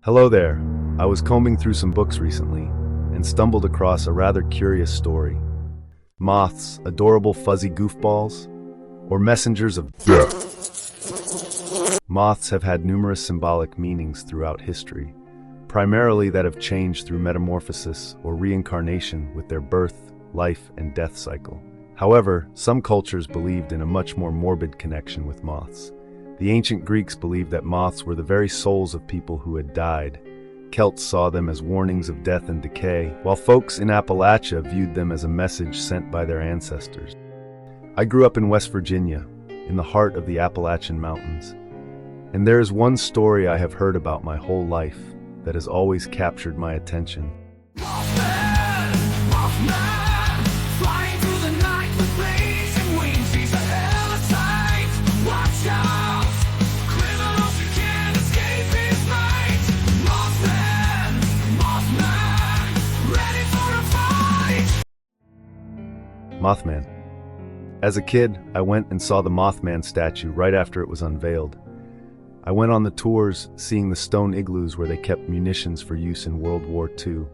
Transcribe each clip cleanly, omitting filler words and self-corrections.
Hello there. I was combing through some books recently and stumbled across a rather curious story. Moths, adorable fuzzy goofballs, or messengers of death? Moths have had numerous symbolic meanings throughout history, primarily that have changed through metamorphosis or reincarnation with their birth, life, and death cycle. However, some cultures believed in a much more morbid connection with moths. The ancient Greeks believed that moths were the very souls of people who had died. Celts saw them as warnings of death and decay, while folks in Appalachia viewed them as a message sent by their ancestors. I grew up in West Virginia, in the heart of the Appalachian Mountains, and there is one story I have heard about my whole life that has always captured my attention. Mothman, Mothman, flying through the night with blazing wings. He's a hell of a sight. Watch out, criminals who can't escape his might. Mothman, Mothman, ready for a fight. Mothman. As a kid, I went and saw the Mothman statue right after it was unveiled. I went on the tours, seeing the stone igloos where they kept munitions for use in World War II,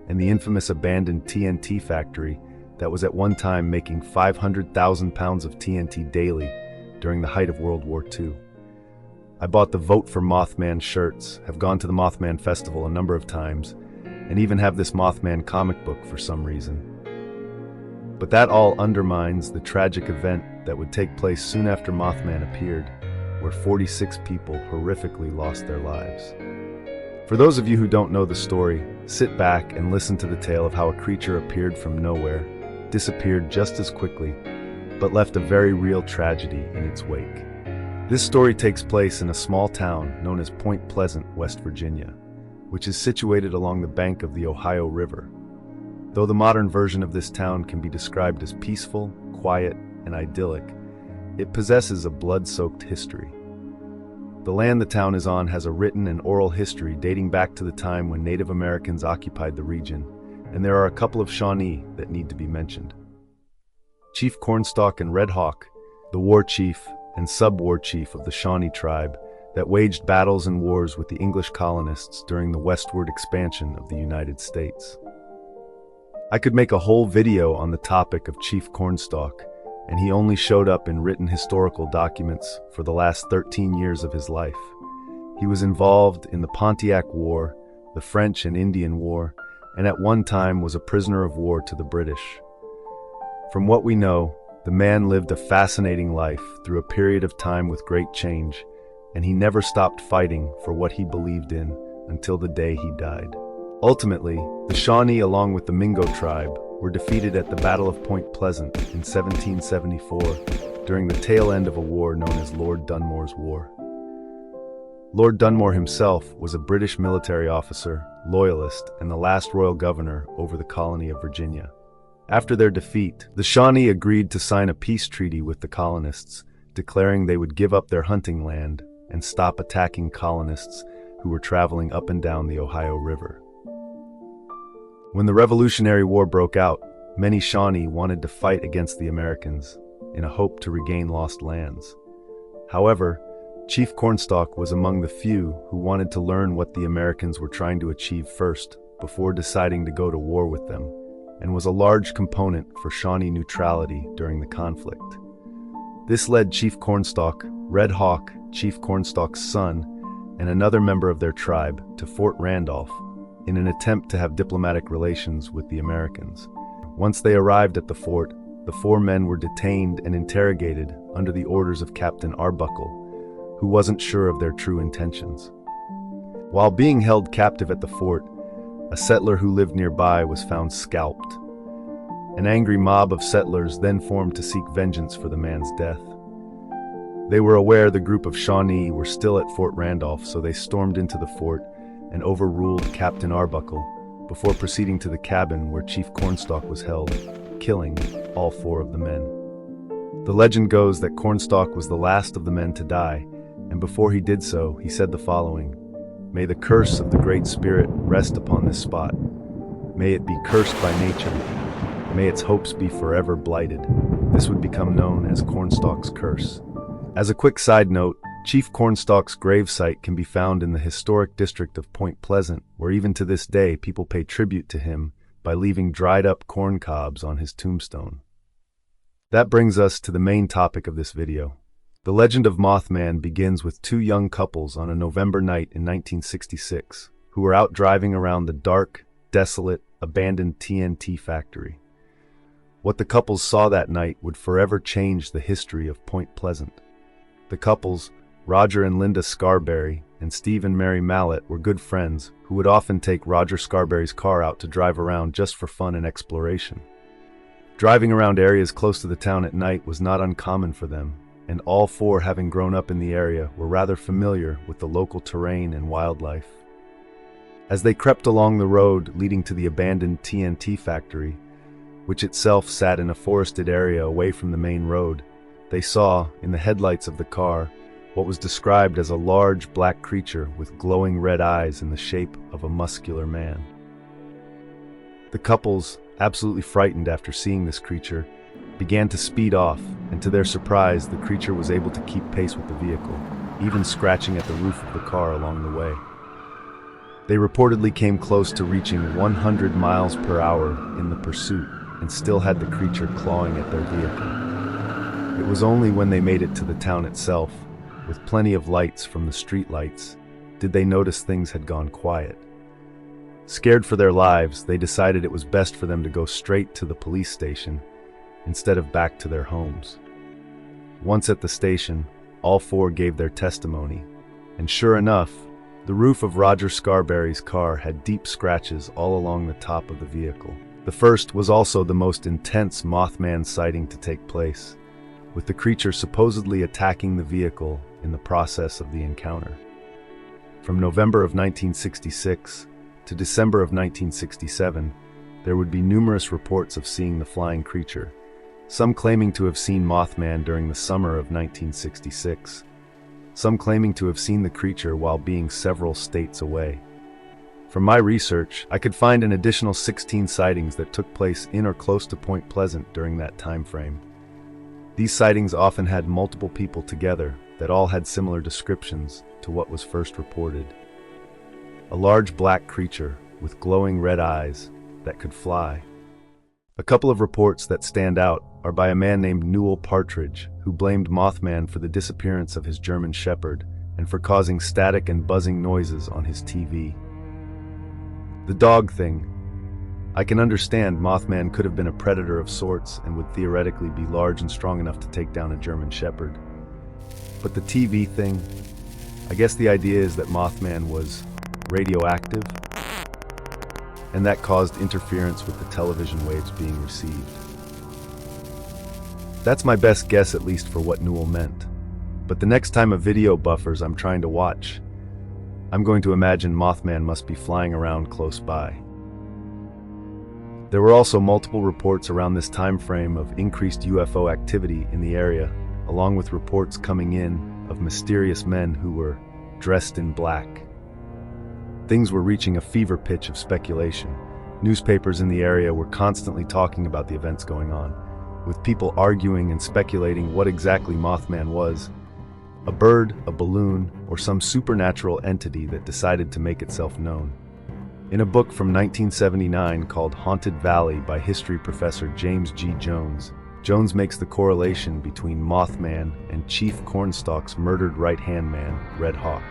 and the infamous abandoned TNT factory that was at one time making 500,000 pounds of TNT daily during the height of World War II. I bought the Vote for Mothman shirts, have gone to the Mothman festival a number of times, and even have this Mothman comic book for some reason. But that all undermines the tragic event that would take place soon after Mothman appeared, where 46 people horrifically lost their lives. For those of you who don't know the story, sit back and listen to the tale of how a creature appeared from nowhere, disappeared just as quickly, but left a very real tragedy in its wake. This story takes place in a small town known as Point Pleasant, West Virginia, which is situated along the bank of the Ohio River. Though the modern version of this town can be described as peaceful, quiet, and idyllic, it possesses a blood-soaked history. The land the town is on has a written and oral history dating back to the time when Native Americans occupied the region, and there are a couple of Shawnee that need to be mentioned. Chief Cornstalk and Red Hawk, the war chief and sub-war chief of the Shawnee tribe that waged battles and wars with the English colonists during the westward expansion of the United States. I could make a whole video on the topic of Chief Cornstalk, and he only showed up in written historical documents for the last 13 years of his life. He was involved in the Pontiac War, the French and Indian War, and at one time was a prisoner of war to the British. From what we know, the man lived a fascinating life through a period of time with great change, and he never stopped fighting for what he believed in until the day he died. Ultimately, the Shawnee, along with the Mingo tribe, were defeated at the Battle of Point Pleasant in 1774 during the tail end of a war known as Lord Dunmore's War. Lord Dunmore himself was a British military officer, loyalist, and the last royal governor over the colony of Virginia. After their defeat, the Shawnee agreed to sign a peace treaty with the colonists, declaring they would give up their hunting land and stop attacking colonists who were traveling up and down the Ohio River. When the Revolutionary War broke out, many Shawnee wanted to fight against the Americans in a hope to regain lost lands. However, Chief Cornstalk was among the few who wanted to learn what the Americans were trying to achieve first before deciding to go to war with them, and was a large component for Shawnee neutrality during the conflict. This led Chief Cornstalk, Red Hawk, Chief Cornstalk's son, and another member of their tribe to Fort Randolph in an attempt to have diplomatic relations with the Americans. Once they arrived at the fort, the four men were detained and interrogated under the orders of Captain Arbuckle, who wasn't sure of their true intentions. While being held captive at the fort, a settler who lived nearby was found scalped. An angry mob of settlers then formed to seek vengeance for the man's death. They were aware the group of Shawnee were still at Fort Randolph, so they stormed into the fort and overruled Captain Arbuckle before proceeding to the cabin where Chief Cornstalk was held, killing all four of the men. The legend goes that Cornstalk was the last of the men to die, and before he did so, he said the following: "May the curse of the Great Spirit rest upon this spot. May it be cursed by nature. May its hopes be forever blighted." This would become known as Cornstalk's curse. As a quick side note, Chief Cornstalk's gravesite can be found in the historic district of Point Pleasant, where even to this day people pay tribute to him by leaving dried-up corn cobs on his tombstone. That brings us to the main topic of this video. The legend of Mothman begins with two young couples on a November night in 1966, who were out driving around the dark, desolate, abandoned TNT factory. What the couples saw that night would forever change the history of Point Pleasant. The couples, Roger and Linda Scarberry and Steve and Mary Mallett, were good friends who would often take Roger Scarberry's car out to drive around just for fun and exploration. Driving around areas close to the town at night was not uncommon for them, and all four, having grown up in the area, were rather familiar with the local terrain and wildlife. As they crept along the road leading to the abandoned TNT factory, which itself sat in a forested area away from the main road, they saw, in the headlights of the car, what was described as a large black creature with glowing red eyes in the shape of a muscular man. The couples, absolutely frightened after seeing this creature, began to speed off, and to their surprise, the creature was able to keep pace with the vehicle, even scratching at the roof of the car along the way. They reportedly came close to reaching 100 miles per hour in the pursuit, and still had the creature clawing at their vehicle. It was only when they made it to the town itself, with plenty of lights from the street lights, did they notice things had gone quiet. Scared for their lives, they decided it was best for them to go straight to the police station instead of back to their homes. Once at the station, all four gave their testimony, and sure enough, the roof of Roger Scarberry's car had deep scratches all along the top of the vehicle. The first was also the most intense Mothman sighting to take place, with the creature supposedly attacking the vehicle in the process of the encounter. From November of 1966 to December of 1967, there would be numerous reports of seeing the flying creature, some claiming to have seen Mothman during the summer of 1966, some claiming to have seen the creature while being several states away. From my research, I could find an additional 16 sightings that took place in or close to Point Pleasant during that time frame. These sightings often had multiple people together that all had similar descriptions to what was first reported. A large black creature with glowing red eyes that could fly. A couple of reports that stand out are by a man named Newell Partridge, who blamed Mothman for the disappearance of his German Shepherd and for causing static and buzzing noises on his TV. The dog thing. I can understand Mothman could have been a predator of sorts and would theoretically be large and strong enough to take down a German Shepherd. But the TV thing, I guess the idea is that Mothman was radioactive, and that caused interference with the television waves being received. That's my best guess, at least for what Newell meant. But the next time a video buffers I'm trying to watch, I'm going to imagine Mothman must be flying around close by. There were also multiple reports around this time frame of increased UFO activity in the area, along with reports coming in of mysterious men who were dressed in black. Things were reaching a fever pitch of speculation. Newspapers in the area were constantly talking about the events going on, with people arguing and speculating what exactly Mothman was. A bird, a balloon, or some supernatural entity that decided to make itself known. In a book from 1979 called Haunted Valley by history professor James G. Jones, Jones makes the correlation between Mothman and Chief Cornstalk's murdered right-hand man, Red Hawk,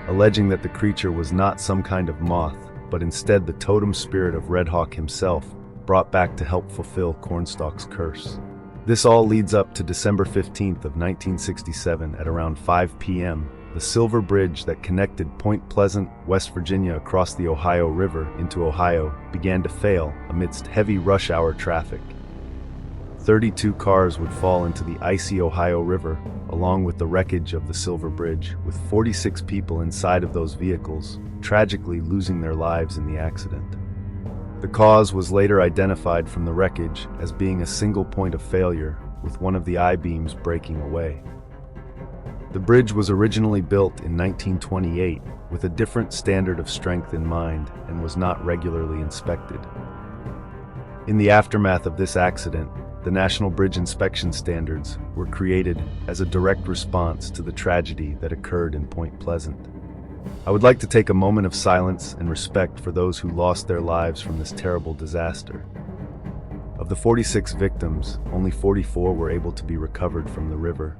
alleging that the creature was not some kind of moth, but instead the totem spirit of Red Hawk himself, brought back to help fulfill Cornstalk's curse. This all leads up to December 15th of 1967 at around 5 p.m. The silver bridge that connected Point Pleasant, West Virginia across the Ohio River into Ohio began to fail amidst heavy rush hour traffic. 32 cars would fall into the icy Ohio River, along with the wreckage of the silver bridge, with 46 people inside of those vehicles, tragically losing their lives in the accident. The cause was later identified from the wreckage as being a single point of failure, with one of the I-beams breaking away. The bridge was originally built in 1928 with a different standard of strength in mind and was not regularly inspected. In the aftermath of this accident, the National Bridge Inspection Standards were created as a direct response to the tragedy that occurred in Point Pleasant. I would like to take a moment of silence and respect for those who lost their lives from this terrible disaster. Of the 46 victims, only 44 were able to be recovered from the river.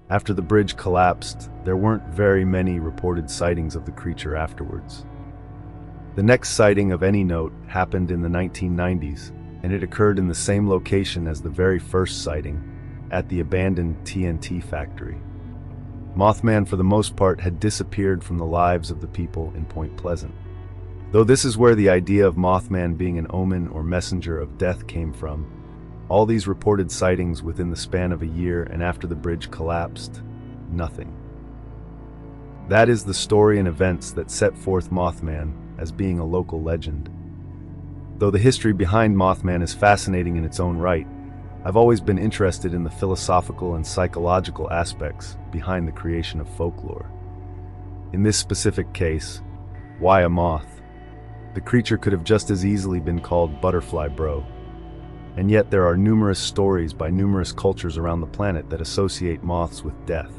After the bridge collapsed, there weren't very many reported sightings of the creature afterwards. The next sighting of any note happened in the 1990s, and it occurred in the same location as the very first sighting, at the abandoned TNT factory. Mothman, for the most part, had disappeared from the lives of the people in Point Pleasant. Though this is where the idea of Mothman being an omen or messenger of death came from, all these reported sightings within the span of a year and after the bridge collapsed, nothing. That is the story and events that set forth Mothman as being a local legend. Though the history behind Mothman is fascinating in its own right, I've always been interested in the philosophical and psychological aspects behind the creation of folklore. In this specific case, why a moth? The creature could have just as easily been called Butterfly Bro. And yet there are numerous stories by numerous cultures around the planet that associate moths with death.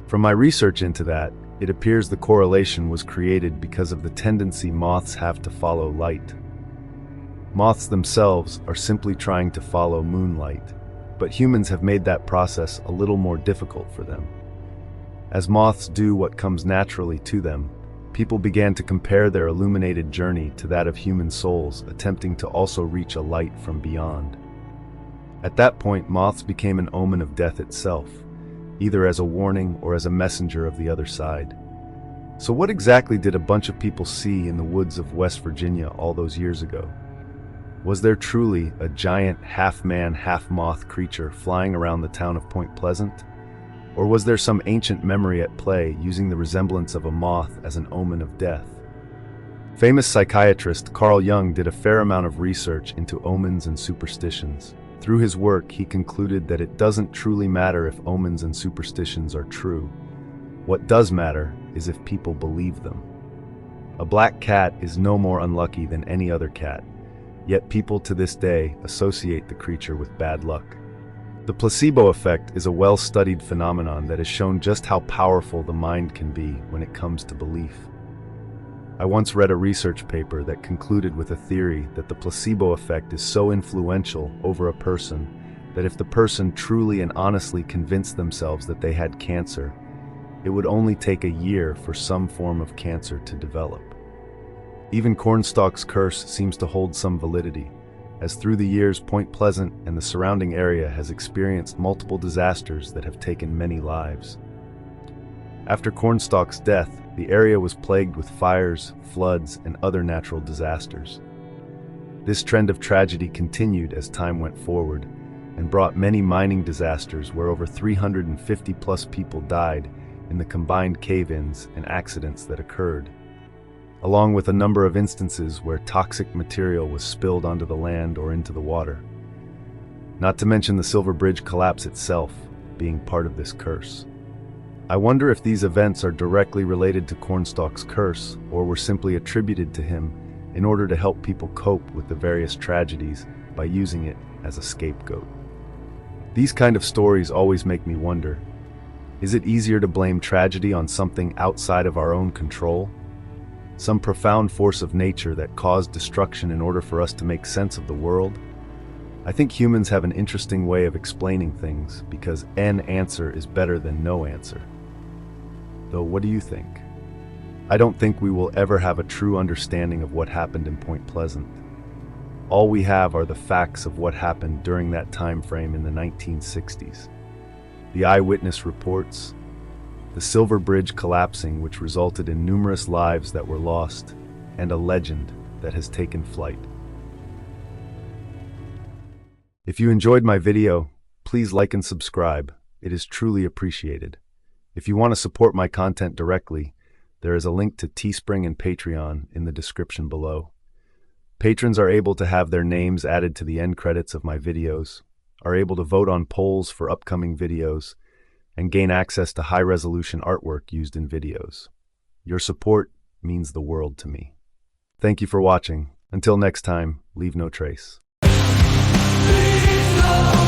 From my research into that, it appears the correlation was created because of the tendency moths have to follow light. Moths themselves are simply trying to follow moonlight, but humans have made that process a little more difficult for them. As moths do what comes naturally to them, people began to compare their illuminated journey to that of human souls attempting to also reach a light from beyond. At that point, moths became an omen of death itself, either as a warning or as a messenger of the other side. So what exactly did a bunch of people see in the woods of West Virginia all those years ago? Was there truly a giant half-man, half-moth creature flying around the town of Point Pleasant? Or was there some ancient memory at play using the resemblance of a moth as an omen of death? Famous psychiatrist Carl Jung did a fair amount of research into omens and superstitions. Through his work, he concluded that it doesn't truly matter if omens and superstitions are true. What does matter is if people believe them. A black cat is no more unlucky than any other cat, yet people to this day associate the creature with bad luck. The placebo effect is a well-studied phenomenon that has shown just how powerful the mind can be when it comes to belief. I once read a research paper that concluded with a theory that the placebo effect is so influential over a person that if the person truly and honestly convinced themselves that they had cancer, it would only take a year for some form of cancer to develop. Even Cornstalk's curse seems to hold some validity, as through the years Point Pleasant and the surrounding area has experienced multiple disasters that have taken many lives. After Cornstalk's death, the area was plagued with fires, floods, and other natural disasters. This trend of tragedy continued as time went forward and brought many mining disasters where over 350+ people died in the combined cave-ins and accidents that occurred, along with a number of instances where toxic material was spilled onto the land or into the water. Not to mention the Silver Bridge collapse itself being part of this curse. I wonder if these events are directly related to Cornstalk's curse or were simply attributed to him in order to help people cope with the various tragedies by using it as a scapegoat. These kind of stories always make me wonder, is it easier to blame tragedy on something outside of our own control? Some profound force of nature that caused destruction in order for us to make sense of the world? I think humans have an interesting way of explaining things because an answer is better than no answer. Though, what do you think? I don't think we will ever have a true understanding of what happened in Point Pleasant. All we have are the facts of what happened during that time frame in the 1960s. The eyewitness reports, the Silver Bridge collapsing, which resulted in numerous lives that were lost, and a legend that has taken flight. If you enjoyed my video, please like and subscribe. It is truly appreciated. If you want to support my content directly, there is a link to Teespring and Patreon in the description below. Patrons are able to have their names added to the end credits of my videos, are able to vote on polls for upcoming videos, and gain access to high-resolution artwork used in videos. Your support means the world to me. Thank you for watching. Until next time, leave no trace. Please no